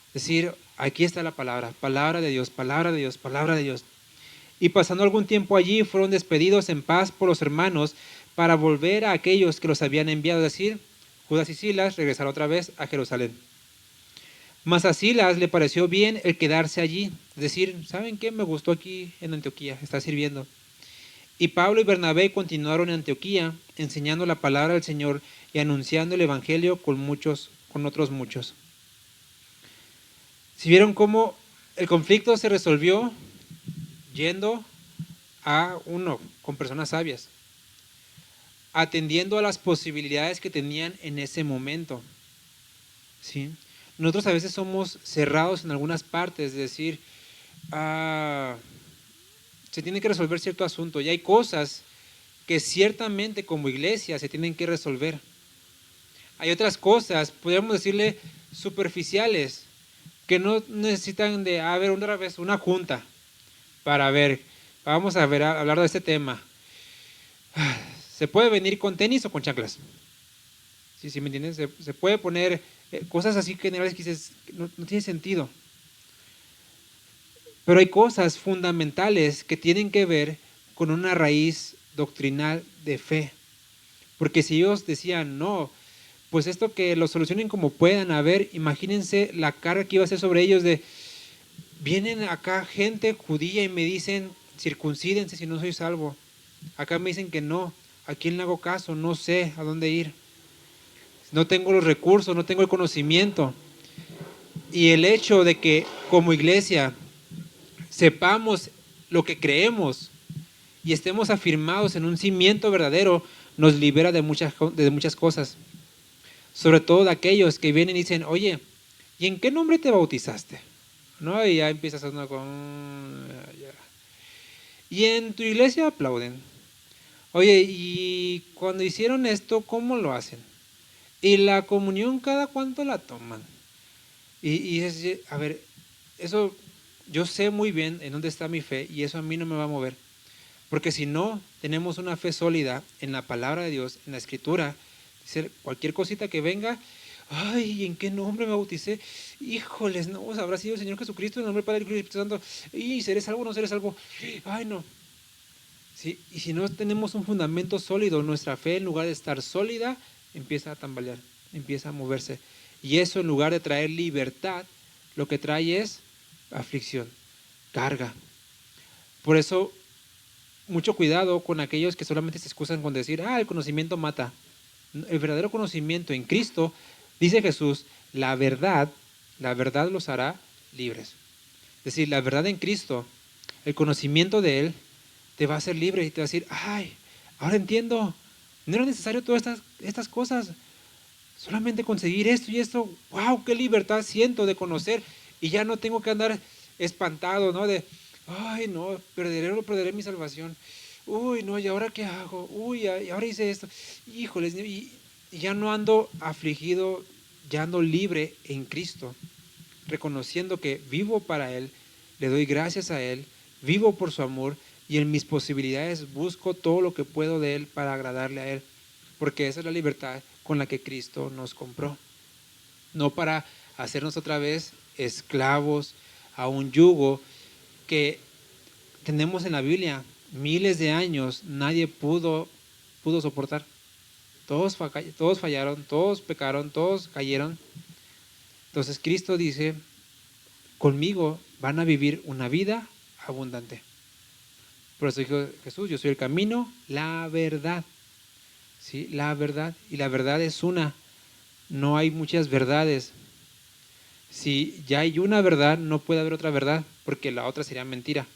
Es decir, aquí está la palabra de Dios, palabra de Dios, palabra de Dios. Y pasando algún tiempo allí, fueron despedidos en paz por los hermanos para volver a aquellos que los habían enviado. Es decir, Judas y Silas regresaron otra vez a Jerusalén. Mas a Silas le pareció bien el quedarse allí. Es decir, ¿saben qué? Me gustó aquí en Antioquía, está sirviendo. Y Pablo y Bernabé continuaron en Antioquía, enseñando la palabra del Señor y anunciando el evangelio con otros muchos. Si vieron cómo El conflicto se resolvió yendo a uno con personas sabias, atendiendo a las posibilidades que tenían en ese momento. ¿Sí? Nosotros a veces somos cerrados en algunas partes, es decir, se tiene que resolver cierto asunto y hay cosas que ciertamente como iglesia se tienen que resolver. Hay otras cosas, podríamos decirle superficiales, que no necesitan de haber otra vez una junta para ver, vamos a ver, a hablar de este tema. ¿Se puede venir con tenis o con chanclas? ¿Sí me entiendes? Se puede poner cosas así generales que dices, no tiene sentido. Pero hay cosas fundamentales que tienen que ver con una raíz doctrinal de fe. Porque si ellos decían, no, pues esto que lo solucionen como puedan, a ver, imagínense la carga que iba a ser sobre ellos de, vienen acá gente judía y me dicen, circuncídense si no soy salvo. Acá me dicen que no, ¿a quién le hago caso? No sé a dónde ir. No tengo los recursos, no tengo el conocimiento. Y el hecho de que como iglesia sepamos lo que creemos y estemos afirmados en un cimiento verdadero, nos libera de muchas cosas. Sobre todo de aquellos que vienen y dicen, oye, ¿y en qué nombre te bautizaste? ¿No? Y ya empiezas a sonar con... Y en tu iglesia aplauden. Oye, y cuando hicieron esto, ¿cómo lo hacen? Y la comunión, ¿cada cuánto la toman? Y es, a ver, eso yo sé muy bien en dónde está mi fe y eso a mí no me va a mover. Porque si no tenemos una fe sólida en la palabra de Dios, en la escritura, cualquier cosita que venga, ay, ¿en qué nombre me bauticé? Híjoles, no, habrá sido el Señor Jesucristo, en el nombre del Padre, del Hijo y del Espíritu Santo. Y ¿seré salvo o no seré salvo? Ay, no. ¿Sí? Y si no tenemos un fundamento sólido, nuestra fe en lugar de estar sólida, empieza a tambalear, empieza a moverse. Y eso en lugar de traer libertad, lo que trae es aflicción, carga. Por eso, mucho cuidado con aquellos que solamente se excusan con decir, el conocimiento mata. El verdadero conocimiento en Cristo, dice Jesús, la verdad los hará libres. Es decir, la verdad en Cristo, el conocimiento de Él, te va a hacer libre y te va a decir, ahora entiendo, no era necesario todas estas cosas, solamente conseguir esto y esto, wow, qué libertad siento de conocer y ya no tengo que andar espantado, ¿no? De, no, perderé mi salvación. Uy, no, ¿y ahora qué hago? Uy, y ahora hice esto. Híjoles, y ya no ando afligido, ya ando libre en Cristo, reconociendo que vivo para Él, le doy gracias a Él, vivo por su amor y en mis posibilidades busco todo lo que puedo de Él para agradarle a Él, porque esa es la libertad con la que Cristo nos compró, no para hacernos otra vez esclavos a un yugo que tenemos en la Biblia miles de años, nadie pudo soportar. Todos fallaron, todos pecaron, todos cayeron. Entonces Cristo dice, conmigo van a vivir una vida abundante. Por eso dijo Jesús, yo soy el camino, la verdad. ¿Sí? La verdad. Y la verdad es una. No hay muchas verdades. Si ya hay una verdad, no puede haber otra verdad, porque la otra sería mentira.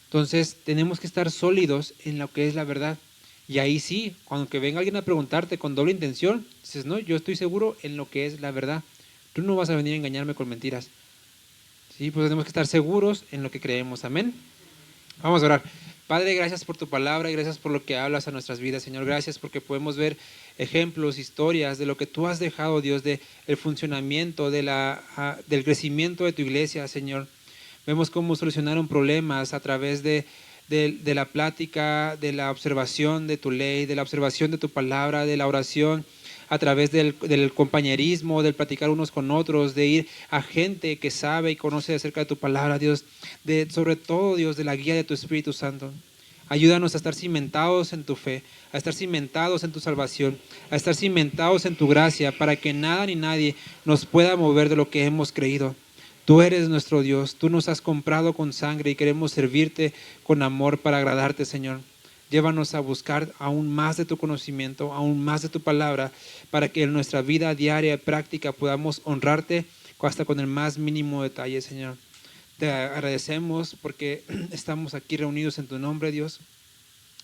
Entonces tenemos que estar sólidos en lo que es la verdad. Y ahí sí, cuando que venga alguien a preguntarte con doble intención, dices, no, yo estoy seguro en lo que es la verdad. Tú no vas a venir a engañarme con mentiras. Sí, pues tenemos que estar seguros en lo que creemos. Amén. Vamos a orar. Padre, gracias por tu palabra y gracias por lo que hablas a nuestras vidas, Señor. Gracias porque podemos ver ejemplos, historias de lo que tú has dejado, Dios, de el funcionamiento, del crecimiento de tu iglesia, Señor. Vemos cómo solucionaron problemas a través de la plática, de la observación de tu ley, de la observación de tu palabra, de la oración, a través del compañerismo, del platicar unos con otros, de ir a gente que sabe y conoce acerca de tu palabra, Dios, sobre todo, Dios, de la guía de tu Espíritu Santo. Ayúdanos a estar cimentados en tu fe, a estar cimentados en tu salvación, a estar cimentados en tu gracia, para que nada ni nadie nos pueda mover de lo que hemos creído. Tú eres nuestro Dios, tú nos has comprado con sangre y queremos servirte con amor para agradarte, Señor. Llévanos a buscar aún más de tu conocimiento, aún más de tu palabra, para que en nuestra vida diaria y práctica podamos honrarte hasta con el más mínimo detalle, Señor. Te agradecemos porque estamos aquí reunidos en tu nombre, Dios,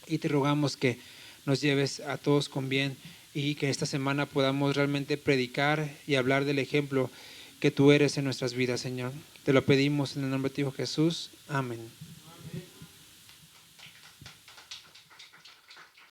y te rogamos que nos lleves a todos con bien y que esta semana podamos realmente predicar y hablar del ejemplo que tú eres en nuestras vidas, Señor. Te lo pedimos en el nombre de tu Hijo Jesús. Amén.